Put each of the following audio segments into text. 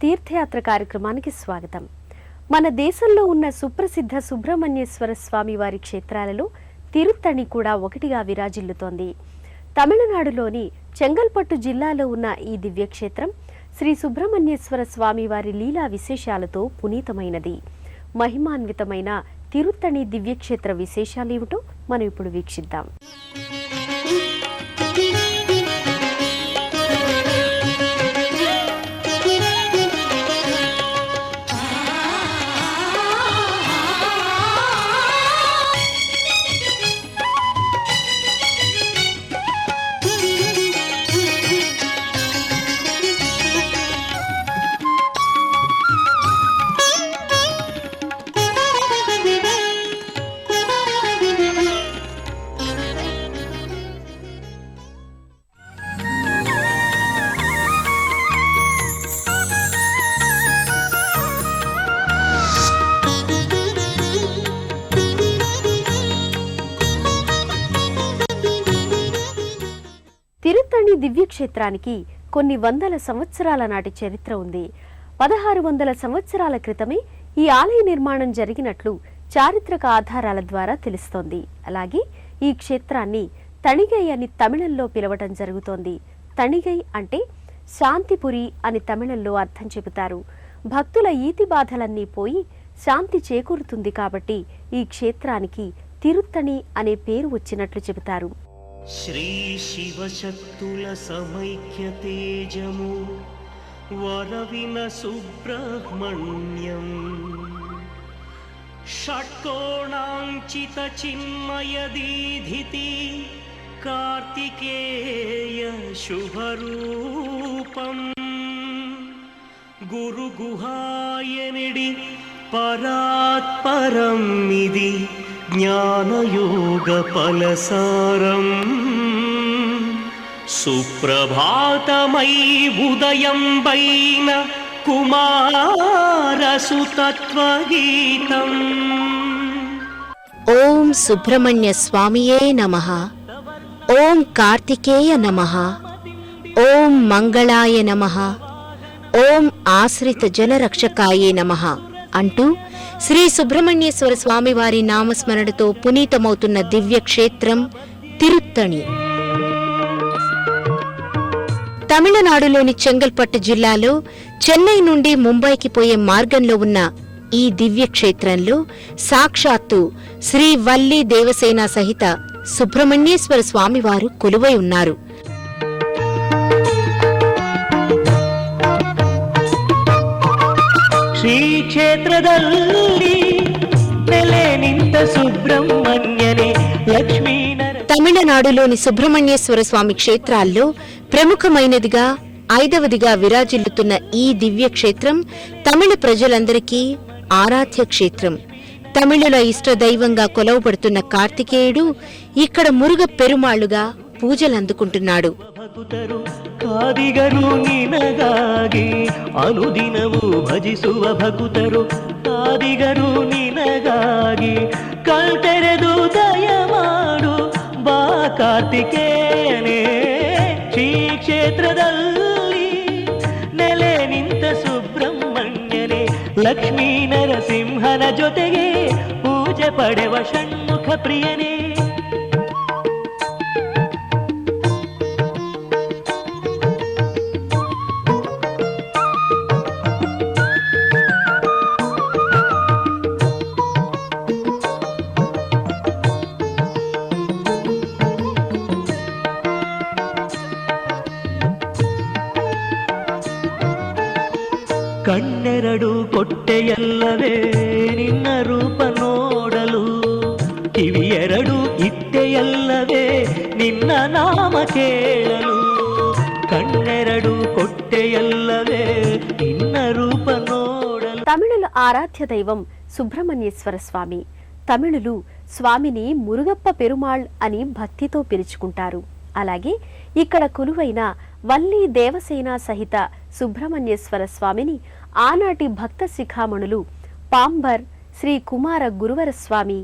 తీర్థయాత్ర కార్యక్రమానికి స్వాగతం. మన దేశంలో ఉన్న సుప్రసిద్ధ సుబ్రహ్మణ్యేశ్వర స్వామి వారి క్షేత్రాలలో తిరుత్తణి కూడా ఒకటిగా విరాజిల్లుతోంది. తమిళనాడులోని చెంగల్పట్టు జిల్లాలో ఉన్న ఈ దివ్యక్షేత్రం శ్రీ సుబ్రహ్మణ్యేశ్వర స్వామి వారి లీలా విశేషాలతో పునీతమైనది. మహిమాన్వితమైన తిరుత్తణి దివ్యక్షేత్ర విశేషాలేమిటో మనం ఇప్పుడు వీక్షిద్దాం. తిరుత్తణి దివ్యక్షేత్రానికి కొన్ని వందల సంవత్సరాల నాటి చరిత్ర ఉంది. 1600 సంవత్సరాల క్రితమే ఈ ఆలయ నిర్మాణం జరిగినట్లు చారిత్రక ఆధారాల ద్వారా తెలుస్తోంది. అలాగే ఈ క్షేత్రాన్ని తణిగై అని తమిళంలో పిలవటం జరుగుతోంది. తణిగై అంటే శాంతిపురి అని తమిళంలో అర్థం చెబుతారు. భక్తుల ఈతి బాధలన్నీ పోయి శాంతి చేకూరుతుంది కాబట్టి ఈ క్షేత్రానికి తిరుత్తణి అనే పేరు వచ్చినట్లు చెబుతారు. శ్రీ శివశక్తుల సమైక్య తేజము వరవిన సుబ్రహ్మణ్యం షట్కోణాంచిత చిన్మయ దీధితి కార్తికేయ శుభరూపం గురు గుహాయనిడి పరాత్పరం ఇది జ్ఞానయోగ ఫలసారం సుప్రభాతమై ఉదయం వైన కుమారసుతత్వగీతం. ఓం సుబ్రహ్మణ్య స్వామియే నమః. ఓం కార్తికేయ నమః. ఓం మంగళాయ నమః. ఓం ఆశ్రిత జనరక్షకాయే నమః అంటూ శ్రీ సుబ్రహ్మణ్యేశ్వర స్వామి వారి నామస్మరణతో పునీతమవుతున్న దివ్యక్షేత్రం తిరుత్తణి. తమిళనాడులోని చెంగల్పట్టు జిల్లాలో చెన్నై నుండి ముంబైకి పోయే మార్గంలో ఉన్న ఈ దివ్యక్షేత్రంలో సాక్షాత్తు శ్రీ వల్లి దేవసేన సహిత సుబ్రహ్మణ్యేశ్వర స్వామివారు కొలువై ఉన్నారు. ಶ್ರೀ ಕ್ಷೇತ್ರದಲ್ಲಿ ನೆಲೆ ನಿಂತ ಸುಬ್ರಹ್ಮಣ್ಯನೇ ಲಕ್ಷ್ಮೀ తమిళనాడులోని సుబ్రహ్మణ్యేశ్వర స్వామి క్షేత్రాల్లో ప్రముఖమైనదిగా 5వదిగా విరాజిల్లుతున్న ఈ దివ్యక్షేత్రం తమిళ ప్రజలందరికీ ఆరాధ్య క్షేత్రం. తమిళుల ఇష్టదైవంగా కొలవబడుతున్న కార్తికేయుడు ఇక్కడ మురుగ పెరుమాళ్లుగా పూజలందుకుంటున్నాడు. ಕಾದಿಗರು ನಿನಗಾಗಿ ಅನುದಿನವೂ ಭಜಿಸುವ ಭಕ್ತರು ಕಾದಿಗರು ನಿನಗಾಗಿ ಕಳ್ತೆರೆದು ದಯ ಮಾಡು ಬಾ ಕಾರ್ತಿಕೇಯನೇ. ಶ್ರೀ ಕ್ಷೇತ್ರದಲ್ಲಿ ನೆಲೆ ನಿಂತ ಸುಬ್ರಹ್ಮಣ್ಯನೇ ಲಕ್ಷ್ಮೀ ನರಸಿಂಹನ ಜೊತೆಗೆ ಪೂಜೆ ಪಡೆವ ಷಣ್ಮುಖ ಪ್ರಿಯನೇ. ಕಣ್ಣೆರಡು ಕೊಟ್ಟೆಯಲ್ಲವೇ ನಿನ್ನ ರೂಪ ನೋಡಲು ಕಿವಿಯೆರಡು ಇಟ್ಟೆಯಲ್ಲವೇ ನಿನ್ನ ನಾಮ ಕೇಳಲು ಕಣ್ಣೆರಡು ಕೊಟ್ಟೆಯಲ್ಲವೇ ನಿನ್ನ ರೂಪ ನೋಡಲು. తమిళుల ఆరాధ్య దైవం సుబ్రహ్మణ్యేశ్వర స్వామి. తమిళులు స్వామిని మురుగప్ప పెరుమాళ్ అని భక్తితో పిలుచుకుంటారు. అలాగే ఇక్కడ కొలువైన వల్లి దేవసేన సహిత సుబ్రహ్మణ్యేశ్వర స్వామిని ఆనాటి భక్త శిఖామణులు పాంబర్ శ్రీ కుమార గురువర స్వామి,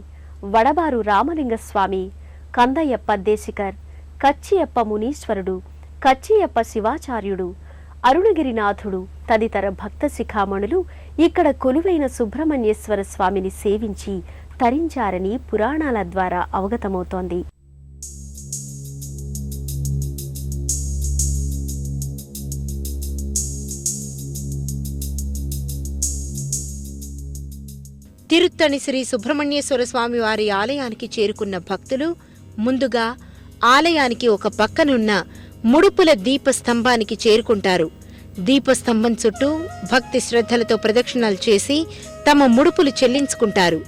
వడబారు రామలింగస్వామి, కందయ్యప్ప దేశికర్, కచ్చియప్ప మునీశ్వరుడు, కచ్చియప్ప శివాచార్యుడు, అరుణగిరినాథుడు తదితర భక్త శిఖామణులు ఇక్కడ కొలువైన సుబ్రహ్మణ్యేశ్వర స్వామిని సేవించి తరించారని పురాణాల ద్వారా అవగతమవుతోంది. తిరుత్తణి శ్రీ సుబ్రహ్మణ్యేశ్వర స్వామి వారి ఆలయానికి చేరుకున్న భక్తులు ముందుగా ఆలయానికి ఒక పక్కనున్న ముడుపుల దీపస్తంభానికి చేరుకుంటారు. దీపస్తంభం చుట్టూ భక్తి శ్రద్ధలతో ప్రదక్షిణలు చేసి తమ ముడుపులు చెల్లించుకుంటారు.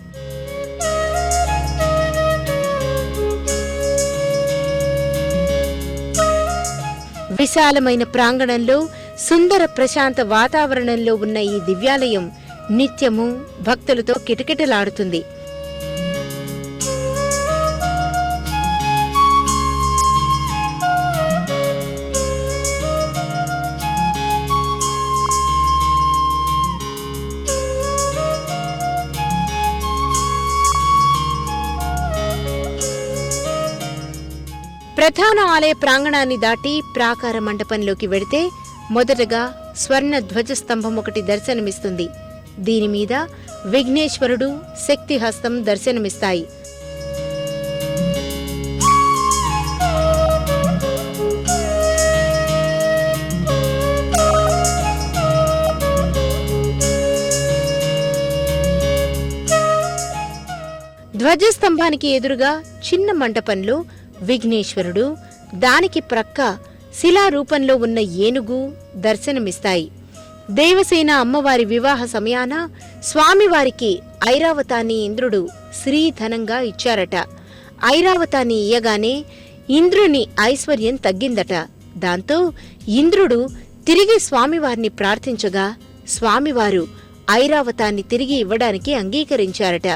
విశాలమైన ప్రాంగణంలో సుందర ప్రశాంత వాతావరణంలో ఉన్న ఈ దివ్యాలయం నిత్యము భక్తులతో కిటకిటలాడుతుంది. ప్రధాన ఆలయ ప్రాంగణాన్ని దాటి ప్రాకార మండపంలోకి వెడితే మొదటగా స్వర్ణ ధ్వజస్తంభం ఒకటి దర్శనమిస్తుంది. దీనిమీద విఘ్నేశ్వరుడు, శక్తిహస్తం దర్శనమిస్తాయి. ధ్వజస్తంభానికి ఎదురుగా చిన్న మంటపంలో విఘ్నేశ్వరుడు, దానికి ప్రక్క శిలారూపంలో ఉన్న ఏనుగు దర్శనమిస్తాయి. దేవసేన అమ్మవారి వివాహ సమయాన స్వామివారికి ఐరావతాన్ని ఇంద్రుడు శ్రీధనంగా ఇచ్చారట. ఐరావతాన్ని ఇయ్యగానే ఇంద్రుని ఐశ్వర్యం తగ్గిందట. దాంతో ఇంద్రుడు తిరిగి స్వామివారిని ప్రార్థించగా స్వామివారు ఐరావతాన్ని తిరిగి ఇవ్వడానికి అంగీకరించారట.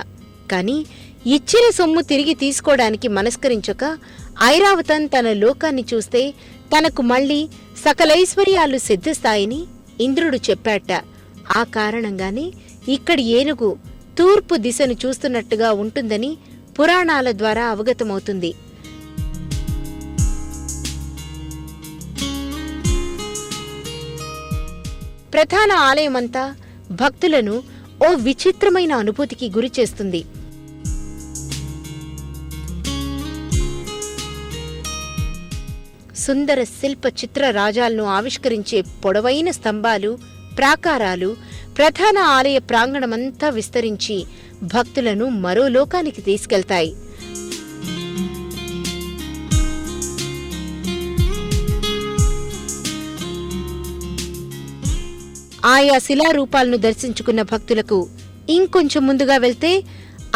కాని ఇచ్చిన సొమ్ము తిరిగి తీసుకోవడానికి మనస్కరించక ఐరావతం తన లోకాన్ని చూస్తే తనకు మళ్లీ సకలైశ్వర్యాలు సిద్ధిస్తాయని ఇంద్రుడు చెప్పాట. ఆ కారణంగానే ఇక్కడి ఏనుగు తూర్పు దిశను చూస్తున్నట్టుగా ఉంటుందని పురాణాల ద్వారా అవగతమవుతుంది. ప్రధాన ఆలయమంతా భక్తులను ఓ విచిత్రమైన అనుభూతికి గురిచేస్తుంది. సుందర శిల్ప చిత్ర రాజాలను ఆవిష్కరించే పొడవైన స్తంభాలు, ప్రాకారాలు ప్రధాన ఆలయ ప్రాంగణమంతా విస్తరించి భక్తులను మరో లోకానికి తీసుకెళ్తాయి. ఆయా శిలారూపాలను దర్శించుకున్న భక్తులకు ఇంకొంచెం ముందుగా వెళ్తే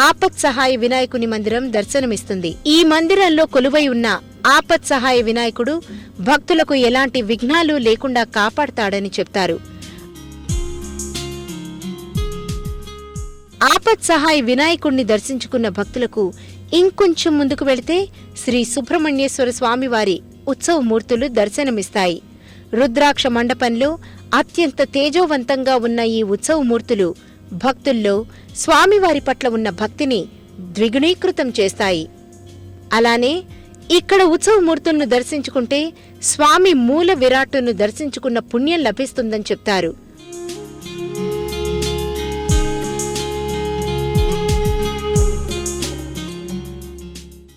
ఆపత్ సహాయ వినాయకుని మందిరం దర్శనమిస్తుంది. ఈ మందిరంలో కొలువై ఉన్న ఆపత్ సహాయ వినాయకుడు భక్తులకు ఎలాంటి విఘ్నాలు లేకుండా కాపాడతాడని చెప్తారు. ఆపత్ సహాయ వినాయకుడిని దర్శించుకున్న భక్తులకు ఇంకొంచెం ముందుకు వెళితే శ్రీ సుబ్రహ్మణ్యేశ్వర స్వామివారి ఉత్సవమూర్తులు దర్శనమిస్తాయి. రుద్రాక్ష మండపంలో అత్యంత తేజోవంతంగా ఉన్న ఈ ఉత్సవమూర్తులు భక్తుల్లో స్వామివారి పట్ల ఉన్న భక్తిని ద్విగుణీకృతం చేస్తాయి. అలానే ఇక్కడ ఉత్సవమూర్తులను దర్శించుకుంటే స్వామి మూల విరాట్టును దర్శించుకున్న పుణ్యం లభిస్తుందని చెప్తారు.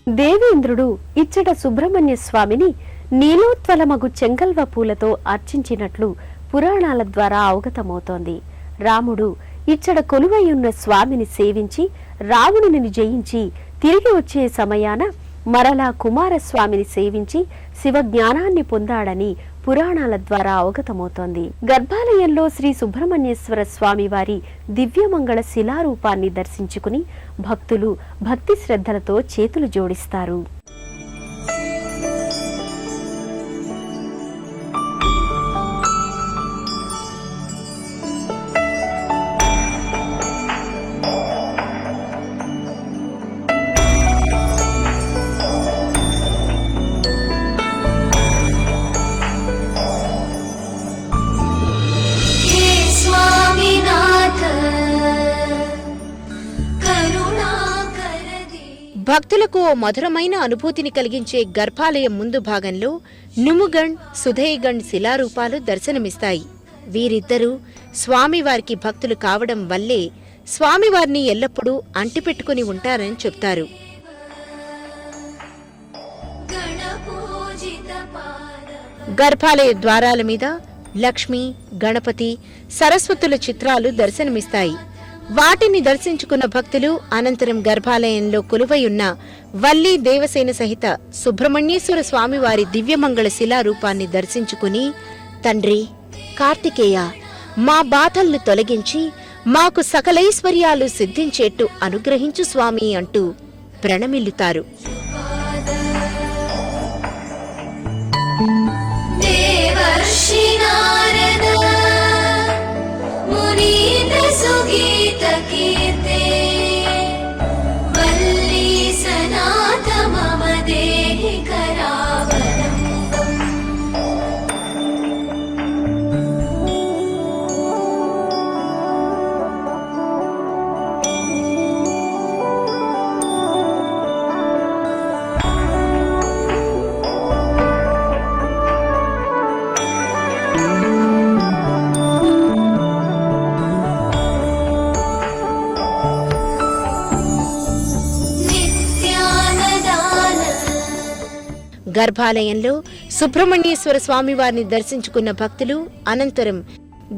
దేవేంద్రుడు ఇచ్చట సుబ్రహ్మణ్య స్వామిని నీలోత్వలమగు చెంగల్వ పూలతో అర్చించినట్లు పురాణాల ద్వారా అవగతమవుతోంది. రాముడు ఇచ్చట కొలువైయున్న స్వామిని సేవించి రావణుని జయించి తిరిగి వచ్చే సమయాన మరలా కుమారస్వామిని సేవించి శివజ్ఞానాన్ని పొందాడని పురాణాల ద్వారా అవగతమవుతోంది. గర్భాలయంలో శ్రీ సుబ్రహ్మణ్యేశ్వర స్వామి వారి దివ్యమంగళ శిలారూపాన్ని దర్శించుకుని భక్తులు భక్తి శ్రద్ధలతో చేతులు జోడిస్తారు. భక్తులకు ఓ మధురమైన అనుభూతిని కలిగించే గర్భాలయం ముందు భాగంలో నుముగణ్, సుధేయగణ్ శిలారూపాలు దర్శనమిస్తాయి. వీరిద్దరూ స్వామివారికి భక్తులు కావడం వల్లే స్వామివారిని ఎల్లప్పుడూ అంటిపెట్టుకుని ఉంటారని చెప్తారు. గర్భాలయ ద్వారాల మీద లక్ష్మి, గణపతి, సరస్వతుల చిత్రాలు దర్శనమిస్తాయి. వాటిని దర్శించుకున్న భక్తులు అనంతరం గర్భాలయంలో కొలువై ఉన్న వల్లి దేవసేన సహిత సుబ్రహ్మణ్యేశ్వర స్వామివారి దివ్యమంగళ శిలారూపాన్ని దర్శించుకుని, తండ్రి కార్తికేయ, మా బాధల్ని తొలగించి మాకు సకలైశ్వర్యాలు సిద్ధించేట్టు అనుగ్రహించు స్వామి అంటూ ప్రణమిల్లుతారు. గర్భాలయంలో సుబ్రహ్మణ్యేశ్వర స్వామివారిని దర్శించుకున్న భక్తులు అనంతరం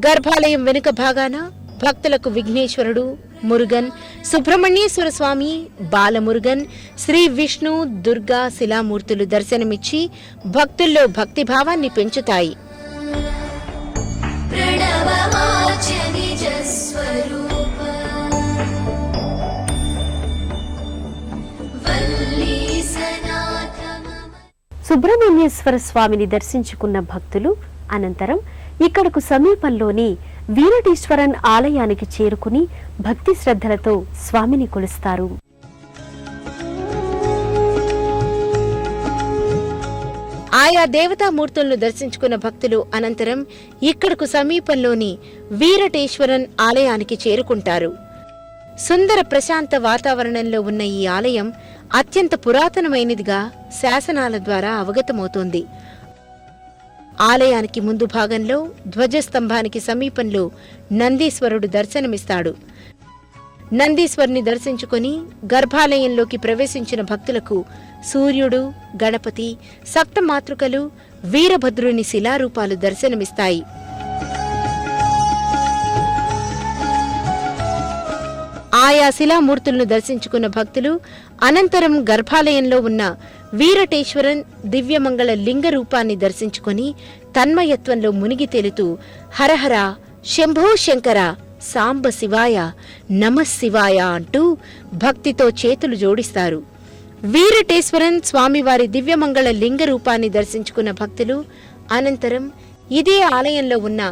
గర్భాలయం వెనుక భాగాన భక్తులకు విఘ్నేశ్వరుడు, మురుగన్, సుబ్రహ్మణ్యేశ్వర స్వామి, బాలమురుగన్, శ్రీ విష్ణు, దుర్గా శిలామూర్తులు దర్శనమిచ్చి భక్తుల్లో భక్తిభావాన్ని పెంచుతాయి. సుబ్రహ్మణ్యేశ్వర స్వామిని దర్శించుకున్న భక్తులు అనంతరం ఇక్కడకు సమీపంలోని వీరటేశ్వరన్ ఆలయానికి చేరుకుని భక్తి శ్రద్ధలతో స్వామిని కొలుస్తారు. ఆయా దేవతామూర్తులను దర్శించుకున్న భక్తులు అనంతరం ఇక్కడకు సమీపంలోని వీరటేశ్వరన్ ఆలయానికి చేరుకుంటారు. సుందర ప్రశాంత వాతావరణంలో ఉన్న ఈ ఆలయం అత్యంత పురాతనమైనదిగా శాసనాల ద్వారా అవగతమవుతోంది. ఆలయానికి ముందు భాగంలో ధ్వజస్తంభానికి సమీపంలో నందీశ్వరుడు దర్శనమిస్తాడు. నందీశ్వరుని దర్శించుకుని గర్భాలయంలోకి ప్రవేశించిన భక్తులకు సూర్యుడు, గణపతి, సప్తమాతృకలు, వీరభద్రుని శిలారూపాలు దర్శనమిస్తాయి. ఆయా శిలామూర్తులను దర్శించుకున్న భక్తులు అనంతరం గర్భాలయంలో ఉన్న వీరటేశ్వరన్ దివ్యమంగళ లింగ రూపాన్ని దర్శించుకుని తన్మయత్వంలో మునిగి తేలుతూ హరహర, శంభో శంకర, సాంబ శివాయ, నమఃశివాయ అంటూ భక్తితో చేతులు జోడిస్తారు. వీరటేశ్వరన్ స్వామివారి దివ్యమంగళ లింగ రూపాన్ని దర్శించుకున్న భక్తులు అనంతరం ఇదే ఆలయంలో ఉన్న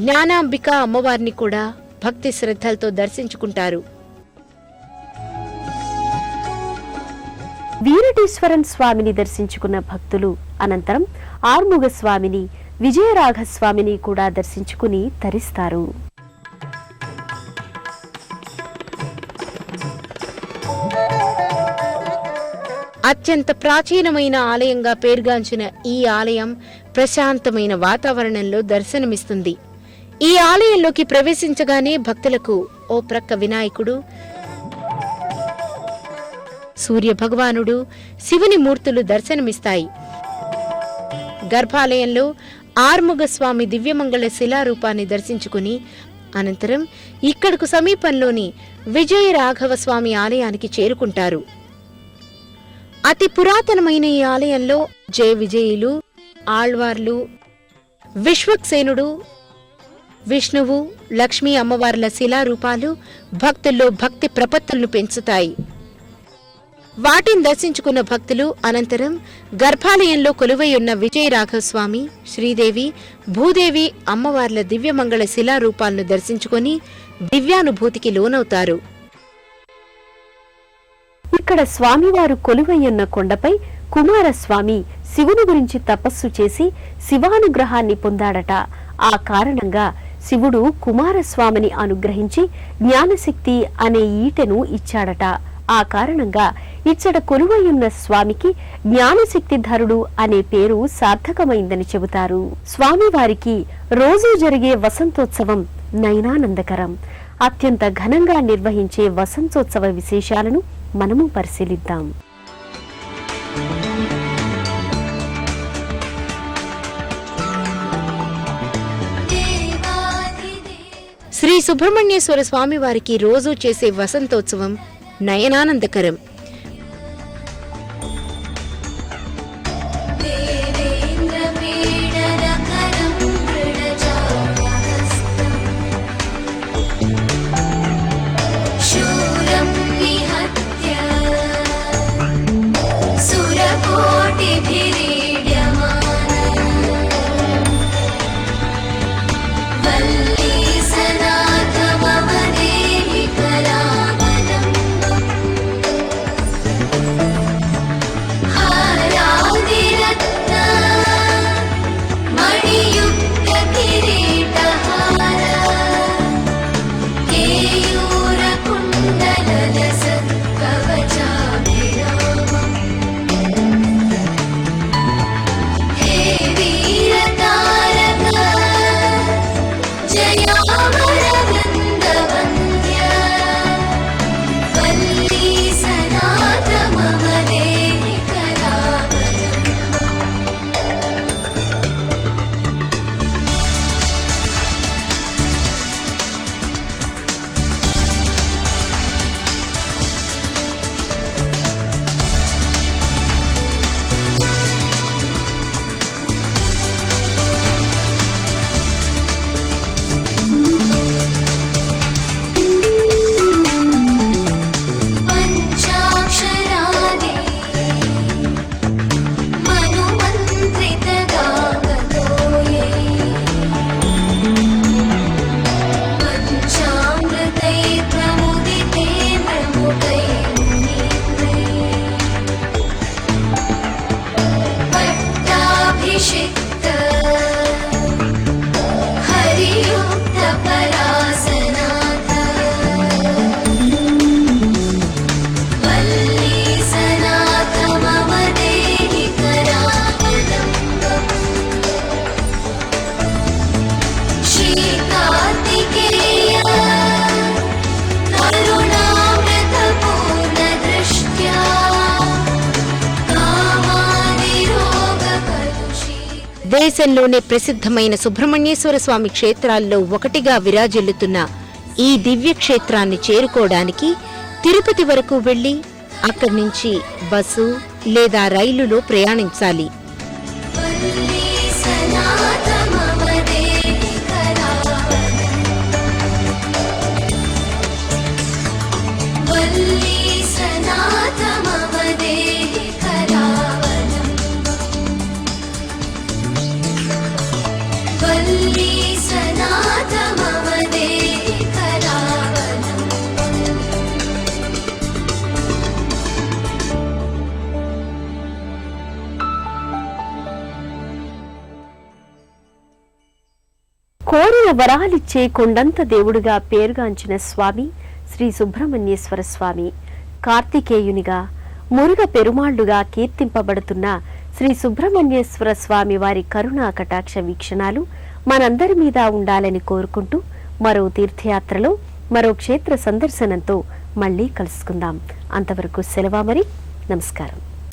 జ్ఞానాంబిక అమ్మవారిని కూడా భక్తి శ్రద్ధలతో దర్శించుకుంటారు. వీరటేశ్వరన్ స్వామిని దర్శించుకున్న భక్తులు అనంతరం ఆర్ముగ స్వామిని, విజయరాఘ స్వామిని కూడా దర్శించుకుని తరిస్తారు. అత్యంత ప్రాచీనమైన ఆలయంగా పేరుగాంచిన ఈ ఆలయం ప్రశాంతమైన వాతావరణంలో దర్శనమిస్తుంది. ఈ ఆలయంలోకి ప్రవేశించగానే భక్తులకు ఓ ప్రక్క వినాయకుడు, సూర్య భగవానుడు, శివుని మూర్తులు దర్శనమిస్తాయి. గర్భాలయంలో ఆర్ముగ స్వామి దివ్యమంగళ శిలారూపాన్ని దర్శించుకుని అనంతరం ఇక్కడకు సమీపంలోని విజయ రాఘవ స్వామి ఆలయానికి చేరుకుంటారు. అతి పురాతనమైన ఈ ఆలయంలో జయ విజయులు, ఆళ్వార్లు, విశ్వక్సేనుడు, విష్ణువు, లక్ష్మీ అమ్మవార్ల శిలారూపాలు భక్తుల్లో భక్తి ప్రపత్తులను పెంచుతాయి. వాటిని దర్శించుకున్న భక్తులు అనంతరం గర్భాలయంలో కొలువై ఉన్న విజయరాఘవస్వామి, శ్రీదేవి, భూదేవి అమ్మవార్ల దివ్యమంగళ శిలారూపాలను దర్శించుకుని దివ్యానుభూతికి లోనవుతారు. ఇక్కడ స్వామివారు కొలువయ్యున్న కొండపై కుమారస్వామి శివుని గురించి తపస్సు చేసి శివానుగ్రహాన్ని పొందాడట. ఆ కారణంగా శివుడు కుమారస్వామిని అనుగ్రహించి జ్ఞానశక్తి అనే ఈటెను ఇచ్చాడట. ఆ కారణంగా ఇచ్చట కొలువయున్న స్వామికి జ్ఞానశక్తిధరుడు అనే పేరు సార్థకమైందని చెబుతారు. స్వామివారికి రోజూ జరిగే వసంతోత్సవం నయనానందకరం. అత్యంత ఘనంగా నిర్వహించే వసంతోత్సవ విశేషాలను మనము పరిశీలిద్దాం. శ్రీ సుబ్రహ్మణ్యేశ్వర స్వామి వారికి రోజూ చేసే వసంతోత్సవం నయనానందకరం. దేశంలోనే ప్రసిద్ధమైన సుబ్రహ్మణ్యేశ్వర స్వామి క్షేత్రాల్లో ఒకటిగా విరాజిల్లుతున్న ఈ దివ్య క్షేత్రాన్ని చేరుకోవడానికి తిరుపతి వరకు వెళ్లి అక్కడి నుంచి బస్సు లేదా రైలులో ప్రయాణించాలి. కోరిన వరాలిచ్చే కొండంత దేవుడుగా పేరుగాంచిన స్వామి శ్రీ సుబ్రహ్మణ్యేశ్వర స్వామి. కార్తికేయునిగా, మురుగ పెరుమాళ్లుగా కీర్తింపబడుతున్న శ్రీ సుబ్రహ్మణ్యేశ్వర స్వామి వారి కరుణా కటాక్ష వీక్షణాలు మనందరి మీద ఉండాలని కోరుకుంటూ మరో తీర్థయాత్రలో మరో క్షేత్ర సందర్శనంతో మళ్లీ కలుసుకుందాం. అంతవరకు సెలవా మరి. నమస్కారం.